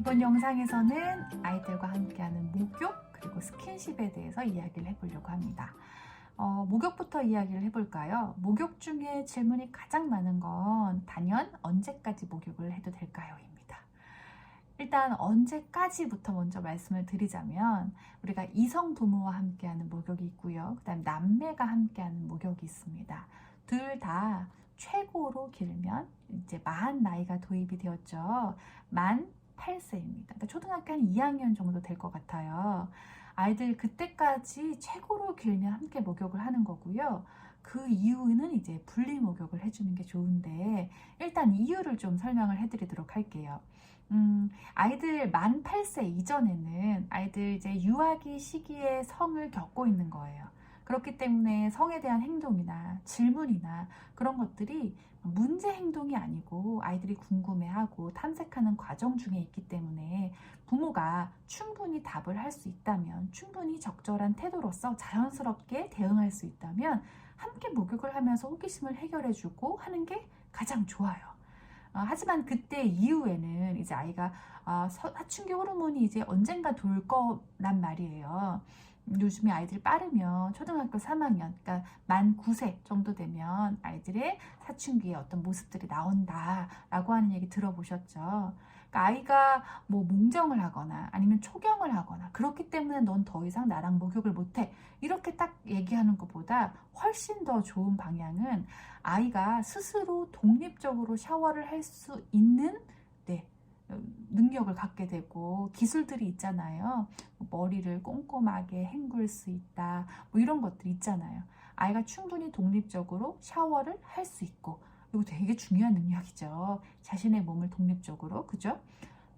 이번 영상에서는 아이들과 함께하는 목욕 그리고 스킨십에 대해서 이야기를 해보려고 합니다. 목욕부터 이야기를 해볼까요? 목욕 중에 질문이 가장 많은 건 단연 언제까지 목욕을 해도 될까요? 입니다. 일단 언제까지부터 먼저 말씀을 드리자면 우리가 이성 부모와 함께하는 목욕이 있고요. 그 다음 남매가 함께하는 목욕이 있습니다. 둘 다 최고로 길면 이제 만 나이가 도입이 되었죠. 만 8세입니다. 그러니까 초등학교 한 2학년 정도 될 것 같아요. 아이들 그때까지 최고로 길면 함께 목욕을 하는 거고요. 그 이후는 이제 분리 목욕을 해주는 게 좋은데 일단 이유를 좀 설명을 해드리도록 할게요. 아이들 만 8세 이전에는 아이들 이제 유아기 시기에 성을 겪고 있는 거예요. 그렇기 때문에 성에 대한 행동이나 질문이나 그런 것들이 문제 행동이 아니고 아이들이 궁금해하고 탐색하는 과정 중에 있기 때문에 부모가 충분히 답을 할 수 있다면, 충분히 적절한 태도로서 자연스럽게 대응할 수 있다면 함께 목욕을 하면서 호기심을 해결해주고 하는 게 가장 좋아요. 하지만 그때 이후에는 이제 아이가 사춘기 호르몬이 이제 언젠가 돌 거란 말이에요. 요즘에 아이들이 빠르면 초등학교 3학년, 그러니까 만 9세 정도 되면 아이들의 사춘기의 어떤 모습들이 나온다라고 하는 얘기 들어보셨죠? 그러니까 아이가 뭐 몽정을 하거나 아니면 초경을 하거나 그렇기 때문에 넌 더 이상 나랑 목욕을 못해 이렇게 딱 얘기하는 것보다 훨씬 더 좋은 방향은 아이가 스스로 독립적으로 샤워를 할 수 있는 능력을 갖게 되고 기술들이 있잖아요. 머리를 꼼꼼하게 헹굴 수 있다. 뭐 이런 것들이 있잖아요. 아이가 충분히 독립적으로 샤워를 할 수 있고 이거 되게 중요한 능력이죠. 자신의 몸을 독립적으로, 그죠?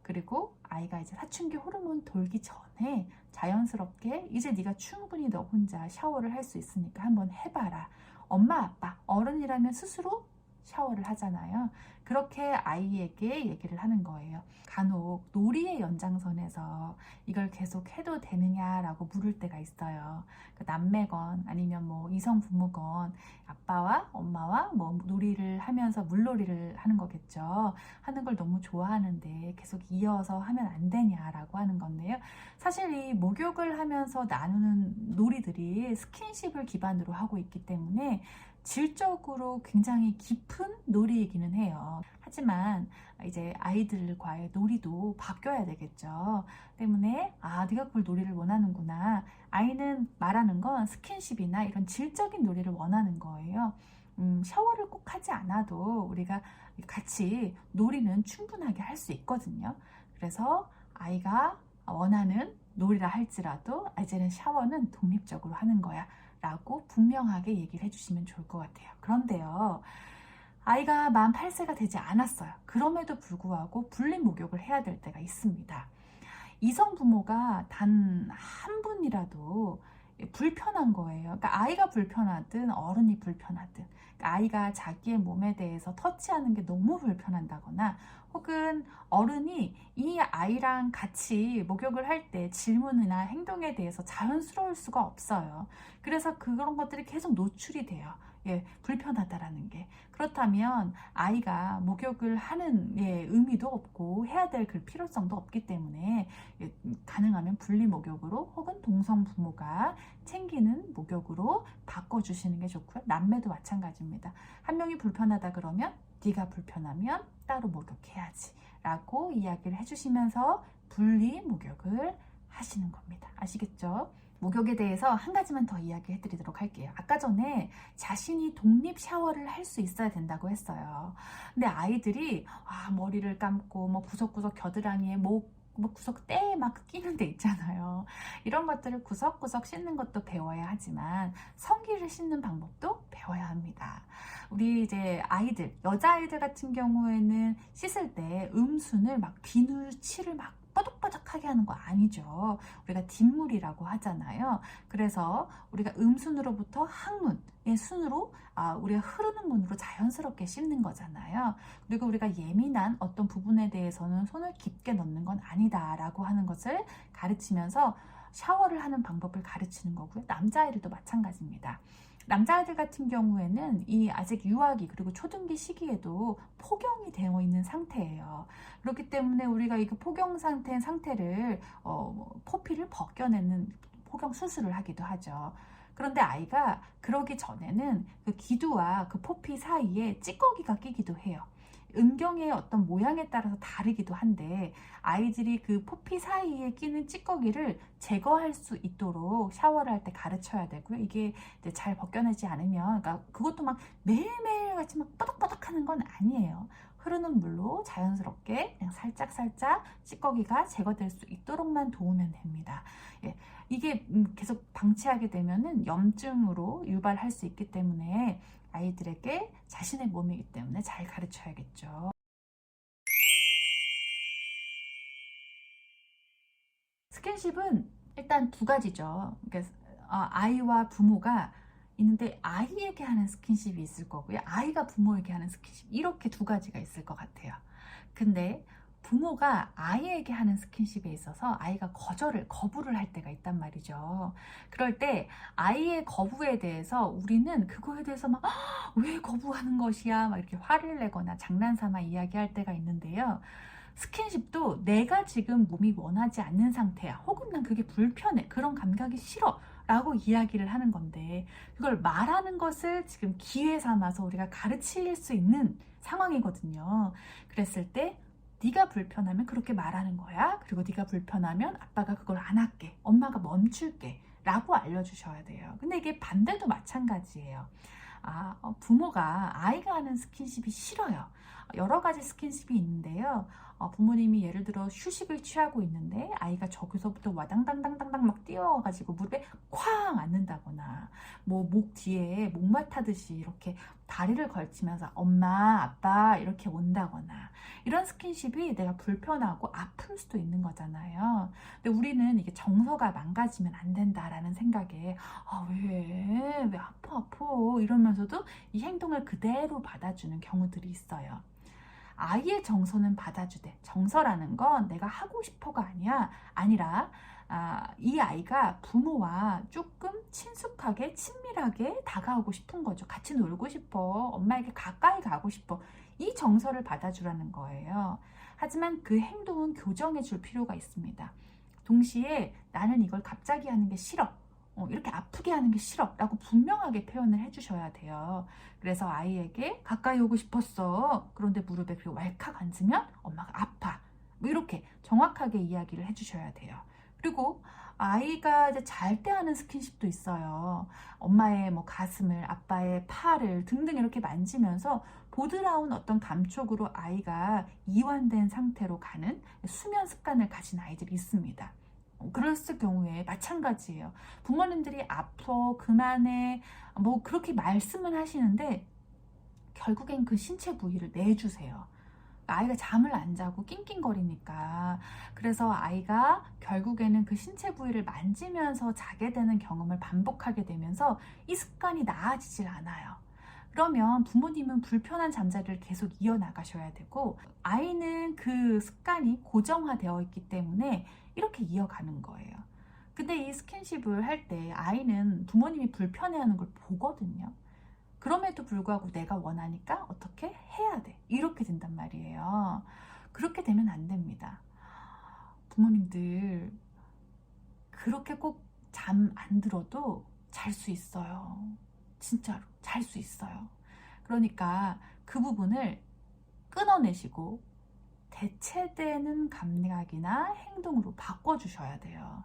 그리고 아이가 이제 사춘기 호르몬 돌기 전에 자연스럽게 이제 네가 충분히 너 혼자 샤워를 할 수 있으니까 한번 해봐라. 엄마, 아빠, 어른이라면 스스로 샤워를 하잖아요. 그렇게 아이에게 얘기를 하는 거예요. 간혹 놀이의 연장선에서 이걸 계속 해도 되느냐라고 물을 때가 있어요. 남매건 아니면 뭐 이성 부부건 아빠와 엄마와 뭐 놀이를 하면서 물놀이를 하는 거겠죠. 하는 걸 너무 좋아하는데 계속 이어서 하면 안 되냐라고 하는 건데요. 사실 이 목욕을 하면서 나누는 놀이들이 스킨십을 기반으로 하고 있기 때문에 질적으로 굉장히 깊은 놀이이기는 해요. 하지만 이제 아이들과의 놀이도 바뀌어야 되겠죠. 때문에 네가 그걸 놀이를 원하는구나. 아이는 말하는 건 스킨십이나 이런 질적인 놀이를 원하는 거예요. 샤워를 꼭 하지 않아도 우리가 같이 놀이는 충분하게 할 수 있거든요. 그래서 아이가 원하는 놀이라 할지라도 이제는 샤워는 독립적으로 하는 거야 라고 분명하게 얘기를 해주시면 좋을 것 같아요. 그런데요, 아이가 만 8세가 되지 않았어요. 그럼에도 불구하고 분리 목욕을 해야 될 때가 있습니다. 이성 부모가 단 한 분이라도 불편한 거예요. 그러니까 아이가 불편하든 어른이 불편하든, 그러니까 아이가 자기의 몸에 대해서 터치하는 게 너무 불편한다거나 혹은 어른이 이 아이랑 같이 목욕을 할 때 질문이나 행동에 대해서 자연스러울 수가 없어요. 그래서 그런 것들이 계속 노출이 돼요. 불편하다라는 게. 그렇다면 아이가 목욕을 하는 의미도 없고 해야 될 그 필요성도 없기 때문에 가능하면 분리 목욕으로 혹은 동성 부모가 챙기는 목욕으로 바꿔주시는 게 좋고요. 남매도 마찬가지입니다. 한 명이 불편하다 그러면 네가 불편하면 따로 목욕해야지 라고 이야기를 해주시면서 분리 목욕을 하시는 겁니다. 아시겠죠? 목욕에 대해서 한 가지만 더 이야기해 드리도록 할게요. 아까 전에 자신이 독립 샤워를 할 수 있어야 된다고 했어요. 근데 아이들이 머리를 감고 뭐 구석구석 겨드랑이에 뭐 구석대에 막 끼는 데 있잖아요. 이런 것들을 구석구석 씻는 것도 배워야 하지만 성기를 씻는 방법도 배워야 합니다. 우리 이제 아이들, 여자아이들 같은 경우에는 씻을 때 음순을 막 비누칠을 막 뻐덕뻐덕하게 하는 거 아니죠. 우리가 뒷물이라고 하잖아요. 그래서 우리가 음순으로부터 항문의 순으로 우리가 흐르는 문으로 자연스럽게 씹는 거잖아요. 그리고 우리가 예민한 어떤 부분에 대해서는 손을 깊게 넣는 건 아니다라고 하는 것을 가르치면서 샤워를 하는 방법을 가르치는 거고요. 남자아이들도 마찬가지입니다. 남자아이들 같은 경우에는 이 아직 유아기 그리고 초등기 시기에도 포경이 되어 있는 상태예요. 그렇기 때문에 우리가 이 포경 상태인 상태를 포피를 벗겨내는 포경 수술을 하기도 하죠. 그런데 아이가 그러기 전에는 그 기두와 그 포피 사이에 찌꺼기가 끼기도 해요. 음경의 어떤 모양에 따라서 다르기도 한데 아이들이 그 포피 사이에 끼는 찌꺼기를 제거할 수 있도록 샤워를 할 때 가르쳐야 되고요. 이게 이제 잘 벗겨내지 않으면, 그러니까 그것도 막 매일매일 같이 막 뽀덕뽀덕 하는 건 아니에요. 흐르는 물로 자연스럽게 그냥 살짝살짝 찌꺼기가 제거될 수 있도록만 도우면 됩니다. 예, 이게 계속 방치하게 되면은 염증으로 유발할 수 있기 때문에 아이들에게 자신의 몸이기 때문에 잘 가르쳐야겠죠. 스킨십은 일단 두 가지죠. 그러니까 아이와 부모가 있는데 아이에게 하는 스킨십이 있을 거고요. 아이가 부모에게 하는 스킨십, 이렇게 두 가지가 있을 것 같아요. 근데 부모가 아이에게 하는 스킨십에 있어서 아이가 거부를 할 때가 있단 말이죠. 그럴 때 아이의 거부에 대해서 우리는 그거에 대해서 막 왜 거부하는 것이야 막 이렇게 화를 내거나 장난삼아 이야기할 때가 있는데요. 스킨십도 내가 지금 몸이 원하지 않는 상태야, 혹은 난 그게 불편해, 그런 감각이 싫어 라고 이야기를 하는 건데, 그걸 말하는 것을 지금 기회 삼아서 우리가 가르칠 수 있는 상황이거든요. 그랬을 때 네가 불편하면 그렇게 말하는 거야. 그리고 네가 불편하면 아빠가 그걸 안 할게, 엄마가 멈출게 라고 알려주셔야 돼요. 근데 이게 반대도 마찬가지예요. 부모가 아이가 하는 스킨십이 싫어요. 여러 가지 스킨십이 있는데요. 부모님이 예를 들어 휴식을 취하고 있는데 아이가 저기서부터 와당당당당당 막 뛰어가지고 무릎에 쾅 앉는다거나, 뭐 목 뒤에 목마타듯이 이렇게 다리를 걸치면서 엄마, 아빠 이렇게 온다거나, 이런 스킨십이 내가 불편하고 아플 수도 있는 거잖아요. 근데 우리는 이게 정서가 망가지면 안 된다라는 생각에 왜 아파 이러면서도 이 행동을 그대로 받아주는 경우들이 있어요. 아이의 정서는 받아주되, 정서라는 건 내가 하고 싶어가 아니라 이 아이가 부모와 조금 친숙하게 친밀하게 다가오고 싶은 거죠. 같이 놀고 싶어, 엄마에게 가까이 가고 싶어, 이 정서를 받아주라는 거예요. 하지만 그 행동은 교정해 줄 필요가 있습니다. 동시에 나는 이걸 갑자기 하는 게 싫어, 이렇게 아프게 하는 게 싫어 라고 분명하게 표현을 해주셔야 돼요. 그래서 아이에게 가까이 오고 싶었어, 그런데 무릎에 그리고 왈칵 앉으면 엄마가 아파, 뭐 이렇게 정확하게 이야기를 해주셔야 돼요. 그리고 아이가 이제 잘 때 하는 스킨십도 있어요. 엄마의 뭐 가슴을, 아빠의 팔을 등등 이렇게 만지면서 보드라운 어떤 감촉으로 아이가 이완된 상태로 가는 수면 습관을 가진 아이들이 있습니다. 그랬을 경우에 마찬가지예요. 부모님들이 아파, 그만해, 뭐 그렇게 말씀을 하시는데 결국엔 그 신체 부위를 내주세요. 아이가 잠을 안 자고 낑낑거리니까. 그래서 아이가 결국에는 그 신체 부위를 만지면서 자게 되는 경험을 반복하게 되면서 이 습관이 나아지질 않아요. 그러면 부모님은 불편한 잠자리를 계속 이어나가셔야 되고, 아이는 그 습관이 고정화되어 있기 때문에 이렇게 이어가는 거예요. 근데 이 스킨십을 할 때 아이는 부모님이 불편해하는 걸 보거든요. 그럼에도 불구하고 내가 원하니까 어떻게 해야 돼, 이렇게 된단 말이에요. 그렇게 되면 안 됩니다. 부모님들 그렇게 꼭 잠 안 들어도 잘 수 있어요. 진짜로 잘 수 있어요. 그러니까 그 부분을 끊어내시고 대체되는 감각이나 행동으로 바꿔주셔야 돼요.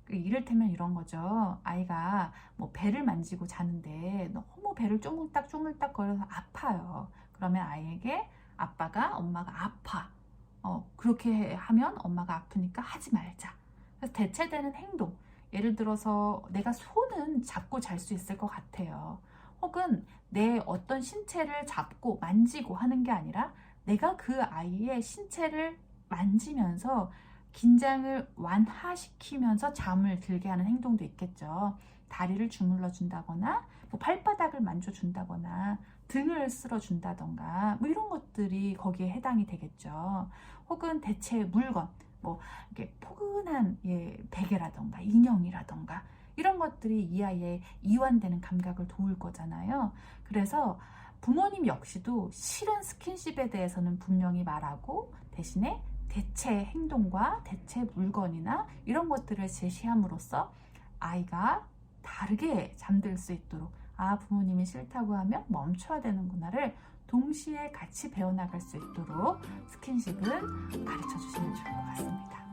이를테면 이런 거죠. 아이가 뭐 배를 만지고 자는데 너무 배를 쪼물딱 거려서 아파요. 그러면 아이에게 아빠가, 엄마가 아파, 그렇게 하면 엄마가 아프니까 하지 말자. 그래서 대체되는 행동, 예를 들어서 내가 손은 잡고 잘 수 있을 것 같아요. 혹은 내 어떤 신체를 잡고 만지고 하는 게 아니라 내가 그 아이의 신체를 만지면서 긴장을 완화시키면서 잠을 들게 하는 행동도 있겠죠. 다리를 주물러 준다거나, 뭐 발바닥을 만져준다거나, 등을 쓸어준다던가, 뭐 이런 것들이 거기에 해당이 되겠죠. 혹은 대체 물건, 뭐 이렇게 포근한 베개라던가 인형이라던가 이런 것들이 이 아이의 이완되는 감각을 도울 거잖아요. 그래서 부모님 역시도 싫은 스킨십에 대해서는 분명히 말하고 대신에 대체 행동과 대체 물건이나 이런 것들을 제시함으로써 아이가 다르게 잠들 수 있도록 부모님이 싫다고 하면 멈춰야 되는구나를 동시에 같이 배워나갈 수 있도록 스킨십은 가르쳐 주시면 좋을 것 같습니다.